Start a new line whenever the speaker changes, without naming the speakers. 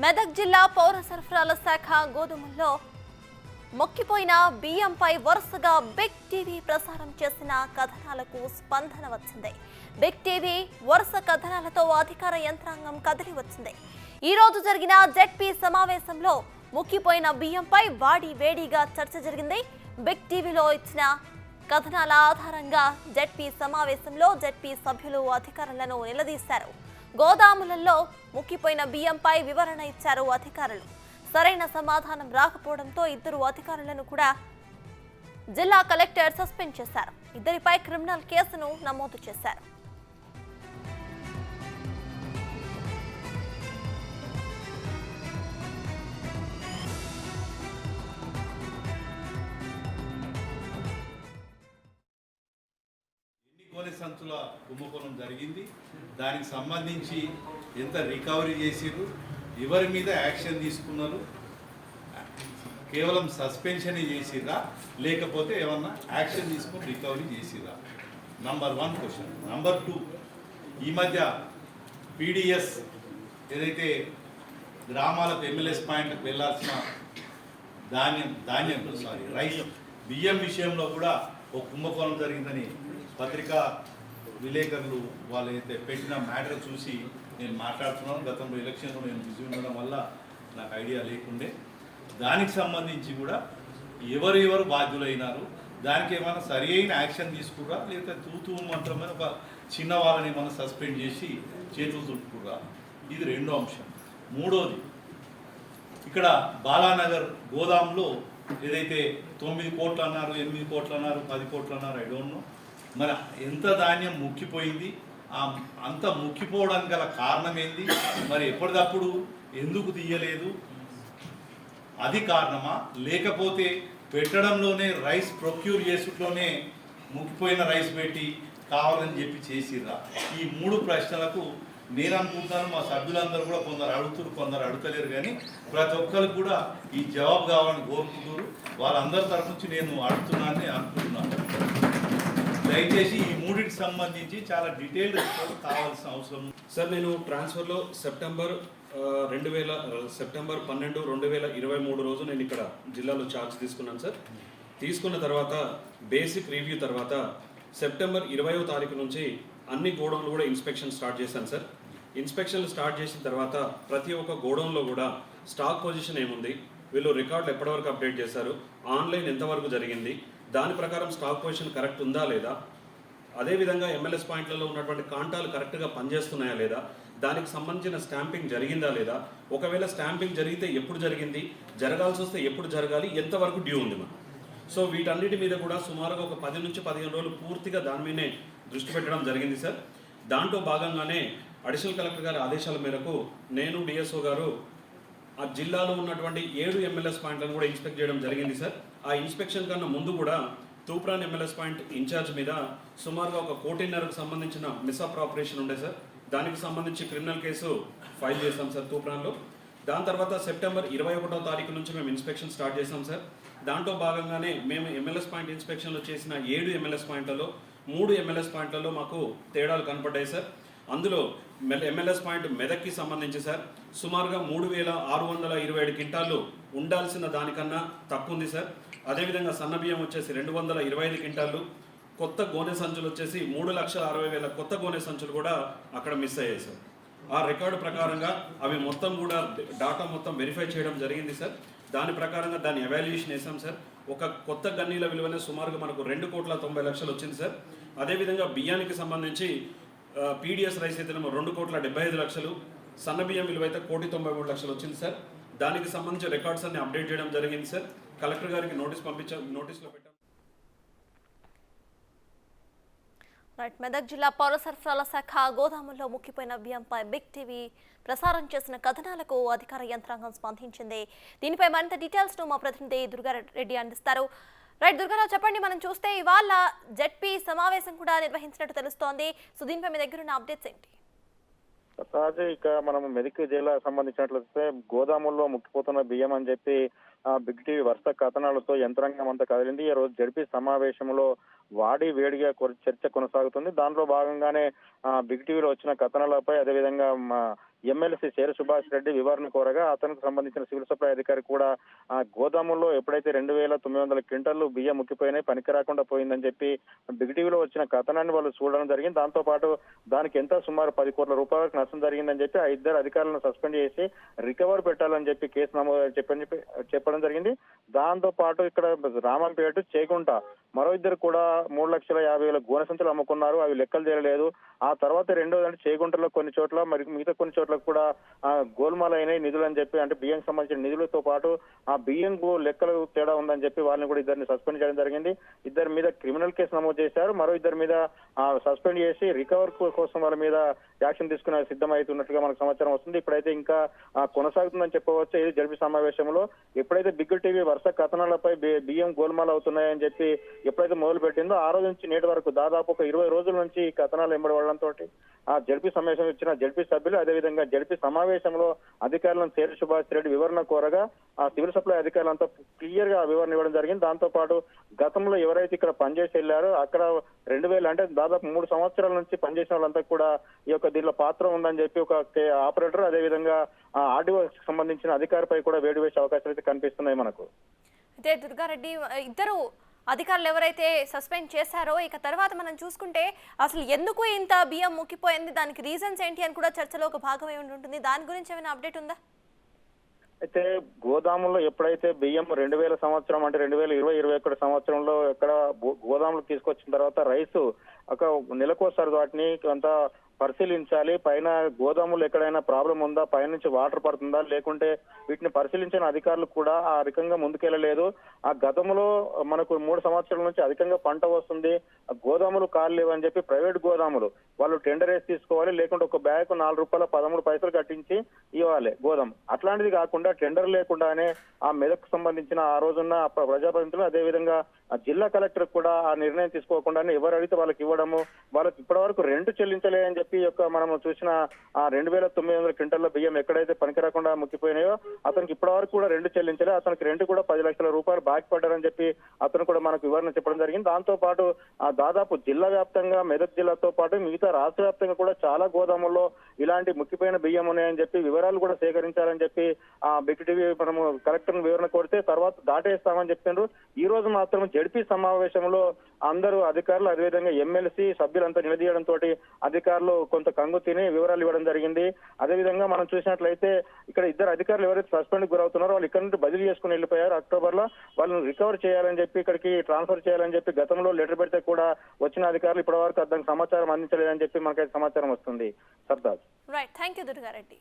మెదక్ జిల్లా పౌర సరఫరాల శాఖ గోదాముల్లో మొక్కిపోయిన బియ్యంపై వరుసగా బిగ్ టీవీ ప్రసారం చేసిన కథనాలకు స్పందన వచ్చింది. బిగ్ టీవీ వరుస కథనాలతో అధికార యంత్రాంగం కదిలి వచ్చింది. ఈ రోజు జరిగిన జెడ్పీ సమావేశంలో మొక్కిపోయిన బియ్యంపై వాడి వేడిగా చర్చ జరిగింది. బిగ్ టీవీలో ఇచ్చిన కథనాల ఆధారంగా జెడ్పీ సమావేశంలో జెడ్పీ సభ్యులు అధికారులను నిలదీశారు. గోదాములలో ముక్కిపోయిన బియ్యంపై వివరణ ఇచ్చారు అధికారులు. సరైన సమాధానం రాకపోవడంతో ఇద్దరు అధికారులను కూడా జిల్లా కలెక్టర్ సస్పెండ్ చేశారు. ఇద్దరిపై క్రిమినల్ కేసును నమోదు చేశారు.
సంచుల కుంభకోణం జరిగింది. దానికి సంబంధించి ఎంత రికవరీ చేసిరు, ఎవరి మీద యాక్షన్ తీసుకున్నారు, కేవలం సస్పెన్షన్ చేసిరా లేకపోతే ఏమన్నా యాక్షన్ తీసుకుని రికవరీ చేసిరా? Number 1 question. నంబర్ 2, ఈ మధ్య పీడిఎస్ ఏదైతే గ్రామాలకు ఎమ్మెల్యేస్ పాయింట్కి వెళ్ళాల్సిన రైస్ బియ్యం విషయంలో కూడా ఒక కుంభకోణం జరిగిందని పత్రికా విలేకరులు వాళ్ళు అయితే పెట్టిన మ్యాటర్ చూసి నేను మాట్లాడుతున్నాను. గతంలో ఎలక్షన్లో నేను బిజీ ఉండడం వల్ల నాకు ఐడియా లేకుండే. దానికి సంబంధించి కూడా ఎవరెవరు బాధ్యులైనారు, దానికి ఏమైనా సరి అయిన యాక్షన్ తీసుకురా లేకపోతే తూతూ మంత్రమైన ఒక చిన్న వాళ్ళని ఏమైనా సస్పెండ్ చేసి చేతులు తుట్టుకురా? ఇది రెండో అంశం. మూడోది, ఇక్కడ బాలానగర్ గోదాంలో ఏదైతే 9 కోట్లు అన్నారు, 8 కోట్లు అన్నారు, 10 కోట్లు అన్నారు, ఐ డోంట్ నో. మరి ఎంత ధాన్యం ముక్కిపోయింది, అంత ముక్కిపోవడానికి గల కారణం ఏంది? మరి ఎప్పటికప్పుడు ఎందుకు తీయలేదు? అది కారణమా, లేకపోతే పెట్టడంలోనే రైస్ ప్రొక్యూర్ చేసుట్లోనే ముక్కిపోయిన రైస్ పెట్టి కావాలని చెప్పి చేసిర్రా? ఈ 3 ప్రశ్నలకు నేను అనుకుంటాను మా సభ్యులందరూ కూడా కొందరు అడుగుతారు, కొందరు అడుగుతలేరు. కానీ ప్రతి ఒక్కరికి కూడా ఈ జవాబు కావాలని కోరుకుంటారు. వాళ్ళందరి తరఫు నుంచి నేను అడుగుతున్నానని అనుకుంటున్నాను. దయచేసి ఈ 3కి సంబంధించి చాలా డీటెయిల్డ్ రిపోర్ట్ కావాల్సిన అవసరం.
సార్, నేను ట్రాన్స్ఫర్లో సెప్టెంబర్ 12, 2023 రోజు నేను ఇక్కడ జిల్లాలో ఛార్జ్ తీసుకున్నాను సార్. తీసుకున్న తర్వాత బేసిక్ రివ్యూ తర్వాత సెప్టెంబర్ 20వ తారీఖు నుంచి అన్ని గోడౌన్లు కూడా ఇన్స్పెక్షన్ స్టార్ట్ చేశాను సార్. ఇన్స్పెక్షన్లు స్టార్ట్ చేసిన తర్వాత ప్రతి ఒక్క గోడౌన్లో కూడా స్టాక్ పొజిషన్ ఏముంది, వీళ్ళు రికార్డులు ఎప్పటివరకు అప్డేట్ చేశారు, ఆన్లైన్ ఎంతవరకు జరిగింది, దాని ప్రకారం స్టాక్ పొజిషన్ కరెక్ట్ ఉందా లేదా, అదేవిధంగా ఎంఎల్ఎస్ పాయింట్లలో ఉన్నటువంటి కాంటాలు కరెక్ట్గా పనిచేస్తున్నాయా లేదా, దానికి సంబంధించిన స్టాంపింగ్ జరిగిందా లేదా, ఒకవేళ స్టాంపింగ్ జరిగితే ఎప్పుడు జరిగింది, జరగాల్సి వస్తే ఎప్పుడు జరగాలి, ఎంతవరకు డ్యూ ఉంది మనం. సో వీటన్నిటి మీద కూడా సుమారుగా ఒక 10 నుంచి 15 రోజులు పూర్తిగా దాని మీదనే దృష్టి పెట్టడం జరిగింది సార్. దాంట్లో భాగంగానే అడిషనల్ కలెక్టర్ గారి ఆదేశాల మేరకు నేను డిఎస్ఓ గారు ఆ జిల్లాలో ఉన్నటువంటి 7 ఎంఎల్ఎస్ పాయింట్లను కూడా ఇన్స్పెక్ట్ చేయడం జరిగింది సార్. ఆ ఇన్స్పెక్షన్ కన్నా ముందు కూడా తూప్రాన్ ఎంఎల్ఎస్ పాయింట్ ఇన్ఛార్జ్ మీద సుమారుగా 1.5 కోటికి సంబంధించిన మిస్అప్రాపరేషన్ ఉండే సార్. దానికి సంబంధించి క్రిమినల్ కేసు ఫైల్ చేశాం సార్ తూప్రాన్లో. దాని తర్వాత సెప్టెంబర్ 21వ తారీఖు నుంచి మేము ఇన్స్పెక్షన్ స్టార్ట్ చేశాం సార్. దాంట్లో భాగంగానే మేము ఎంఎల్ఎస్ పాయింట్ ఇన్స్పెక్షన్లో చేసిన 7 ఎంఎల్ఎస్ పాయింట్లలో 3 ఎంఎల్ఎస్ పాయింట్లలో మాకు తేడాలు కనపడ్డాయి సార్. అందులో ఎంఎల్ఎస్ పాయింట్ మెదక్కి సంబంధించి సార్ సుమారుగా 3627 క్వింటాళ్ళు ఉండాల్సిన దానికన్నా తక్కువ ఉంది సార్. అదేవిధంగా సన్న బియ్యం వచ్చేసి 225 క్వింటాళ్ళు, కొత్త గోనె సంచులు వచ్చేసి 3,60,000 కొత్త గోనె సంచులు కూడా అక్కడ మిస్ అయ్యాయి సార్. ఆ రికార్డు ప్రకారంగా అవి మొత్తం కూడా డాటా మొత్తం వెరిఫై చేయడం జరిగింది సార్. దాని ప్రకారంగా దాన్ని ఎవాల్యుయేషన్ వేసాం సార్. ఒక కొత్త గన్నీల విలువనే సుమారుగా మనకు 2,90,00,000 వచ్చింది సార్. అదేవిధంగా బియ్యానికి సంబంధించి పీడిఎస్ రైస్ అయితే 2,75,00,000, సన్న బియ్యం విలువ అయితే 1,93,00,000 వచ్చింది సార్. దానికి సంబంధించి రికార్డ్స్ అన్ని అప్డేట్ చేయడం జరిగింది సార్. కలెక్టర్ గారికి నోటీస్లో పెట్టాం.
మెదక్ జిల్లా పౌర సరఫరాల శాఖ గోదాముల్లో ముక్కిపోయిన బియ్యంపై బిగ్ టీవీ ప్రసారం చేసిన కథనాలకు అధికార యంత్రాంగం స్పందించింది. దీనిపై మరింత డీటెయిల్స్ ను మా ప్రతినిధి దుర్గారెడ్డి అందిస్తారు. దుర్గారావు, చెప్పండి. మనం చూస్తే ఇవాళ జెడ్పీ సమావేశం కూడా నిర్వహించినట్టు తెలుస్తోంది. సో దీనిపై మీ దగ్గర ఉన్న అప్డేట్స్ ఏంటి?
ఇక మనం మెదక్ జిల్లా సంబంధించినట్లయితే గోదాముల్లో ముక్కిపోతున్న బియ్యం అని చెప్పి బిగ్ టీవీ వరుస కథనాలతో యంత్రాంగం అంతా కదిలింది. ఈ రోజు జడ్పీ సమావేశంలో వాడి వేడిగా చర్చ కొనసాగుతుంది. దాంట్లో భాగంగానే బిగ్ టీవీలో వచ్చిన కథనాలపై అదేవిధంగా ఎమ్మెల్సీ శేరు సుభాష్ రెడ్డి వివరణ కోరగా అతనికి సంబంధించిన సివిల్ సప్లై అధికారి కూడా ఆ గోదాముల్లో ఎప్పుడైతే 2,900 క్వింటాలు బియ్యం ముక్కిపోయినాయి, పనికి రాకుండా పోయిందని చెప్పి బిగ్ టీవీలో వచ్చిన కథనాన్ని వాళ్ళు చూడడం జరిగింది. దాంతో పాటు దానికి ఎంత సుమారు 10 కోట్ల రూపాయలకు నష్టం జరిగిందని చెప్పి ఆ ఇద్దరు అధికారులను సస్పెండ్ చేసి రికవర్ పెట్టాలని చెప్పి కేసు నమోదు చెప్పడం జరిగింది. దాంతో పాటు ఇక్కడ రామంపేట చేకుంట మరో ఇద్దరు కూడా 3,50,000 గోనె సంచులు అమ్ముకున్నారు. అవి లెక్కలు తేలలేదు. ఆ తర్వాత రెండోది అంటే చేగుంటలో కొన్ని చోట్ల మరి మిగతా కొన్ని చోట్ల కూడా గోల్మాల అయినాయి నిధులు అని చెప్పి, అంటే బియ్యం సంబంధించిన నిధులతో పాటు ఆ బియ్యం లెక్కలు తేడా ఉందని చెప్పి వాళ్ళని కూడా ఇద్దరిని సస్పెండ్ చేయడం జరిగింది. ఇద్దరి మీద క్రిమినల్ కేసు నమోదు చేశారు. మరో ఇద్దరి మీద సస్పెండ్ చేసి రికవర్ కోసం వాళ్ళ మీద యాక్షన్ తీసుకునే సిద్ధమవుతున్నట్టుగా మనకు సమాచారం వస్తుంది. ఇప్పుడైతే ఇంకా కొనసాగుతుందని చెప్పవచ్చు. ఇది జరిపి సమావేశంలో ఎప్పుడైతే బిగ్ టీవీ వరుస కథనాలపై బియ్యం గోల్మాల అవుతున్నాయని చెప్పి ఎప్పుడైతే మొదలు పెట్టిందో ఆ రోజు నుంచి నేటి వరకు దాదాపు ఒక 20 రోజుల నుంచి ఈ కథనాలు ఎంబడవడంతో ఆ జడ్పీ సమావేశం ఇచ్చిన జడ్పీ సభ్యులు అదేవిధంగా జడ్పీ సమావేశంలో అధికారులను శేరు సుభాష్ రెడ్డి వివరణ కోరగా ఆ సివిల్ సప్లై అధికారులంతా క్లియర్ గా వివరణ ఇవ్వడం జరిగింది. దాంతో పాటు గతంలో ఎవరైతే ఇక్కడ పనిచేసి వెళ్ళారో అక్కడ 2000 అంటే దాదాపు 3 సంవత్సరాల నుంచి పనిచేసిన వాళ్ళంతా కూడా ఈ యొక్క దీనిలో పాత్ర ఉందని చెప్పి ఒక ఆపరేటర్ అదేవిధంగా ఆర్డీఓ సంబంధించిన అధికారిపై కూడా వేడి వేసే అవకాశాలు అయితే కనిపిస్తున్నాయి మనకు.
అయితే దుర్గారెడ్డి ఇద్దరు అధికారులు ఎవరైతే సస్పెండ్ చేశారో ఇక తర్వాత మనం చూసుకుంటే అసలు ఎందుకు ఇంత బియ్యం ముక్కిపోయింది, దానికి రీజన్స్ ఏంటి అని కూడా చర్చలో ఒక భాగమే ఉంటుంది. దాని గురించి ఏమైనా అప్డేట్ ఉందా?
అయితే గోదాముల్లో ఎప్పుడైతే బియ్యం 2000 సంవత్సరం అంటే 2020-21 సంవత్సరంలో ఎక్కడ గోదాములకు తీసుకొచ్చిన తర్వాత రైసు ఒక నెలకోసారి వాటిని అంతా పరిశీలించాలి. పైన గోదాములు ఎక్కడైనా ప్రాబ్లం ఉందా, పైనుంచి వాటర్ పడుతుందా, లేకుంటే వీటిని పరిశీలించిన అధికారులు కూడా ఆ రకంగా ముందుకెళ్లలేదు. ఆ గతంలో మనకు 3 సంవత్సరాల నుంచి అధికంగా పంట వస్తుంది, గోదాములు కాలు లేవని చెప్పి ప్రైవేట్ గోదాములు వాళ్ళు టెండర్ వేసి తీసుకోవాలి, లేకుంటే ఒక బ్యాగ్ ₹4.13 కట్టించి ఇవ్వాలి గోదాం. అట్లాంటిది కాకుండా టెండర్ లేకుండానే ఆ మెదక్ సంబంధించిన ఆ రోజున్న ప్రజాప్రతినిధులు అదేవిధంగా జిల్లా కలెక్టర్ కూడా ఆ నిర్ణయం తీసుకోకుండానే ఎవరు అడిగితే వాళ్ళకి ఇవ్వడము, వాళ్ళకి ఇప్పటి వరకు రెంట్ చెల్లించలే అని చెప్పి మనం చూసిన ఆ 2,900 క్వింటాల బియ్యం ఎక్కడైతే పనికి రాకుండా ముక్కిపోయినాయో అతనికి ఇప్పటి వరకు కూడా రెంట్ చెల్లించలే. అతనికి రెంట్ కూడా 10 లక్షల రూపాయలు బాకీ పడ్డారని చెప్పి అతను కూడా మనకు వివరణ చెప్పడం జరిగింది. దాంతో పాటు దాదాపు జిల్లా వ్యాప్తంగా మెదక్ జిల్లాతో పాటు మిగతా రాష్ట్ర వ్యాప్తంగా కూడా చాలా గోదాముల్లో ఇలాంటి ముక్కిపోయిన బియ్యం ఉన్నాయని చెప్పి వివరాలు కూడా సేకరించాలని చెప్పి బిగ్ టీవీ మనము కలెక్టర్ వివరణ కోరితే తర్వాత దాటేస్తామని చెప్తున్నారు. ఈ రోజు మాత్రం జడ్పీ సమావేశంలో అందరూ అధికారులు అదేవిధంగా ఎమ్మెల్సీ సభ్యులంతా నిలదీయడంతో అధికారులు కొంత కంగు తిని వివరాలు ఇవ్వడం జరిగింది. అదేవిధంగా మనం చూసినట్లయితే ఇక్కడ ఇద్దరు అధికారులు ఎవరైతే సస్పెండ్ గురవుతున్నారో వాళ్ళు ఇక్కడ నుండి బదిలీ చేసుకుని వెళ్ళిపోయారు. అక్టోబర్ లో వాళ్ళని రికవర్ చేయాలని చెప్పి ఇక్కడికి ట్రాన్స్ఫర్ చేయాలని చెప్పి గతంలో లెటర్ పెడితే కూడా వచ్చిన అధికారులు ఇప్పటి వరకు దానికి సమాచారం అందించలేదని చెప్పి మనకైతే సమాచారం వస్తుంది. Sardar
right, thank you Durga Reddy.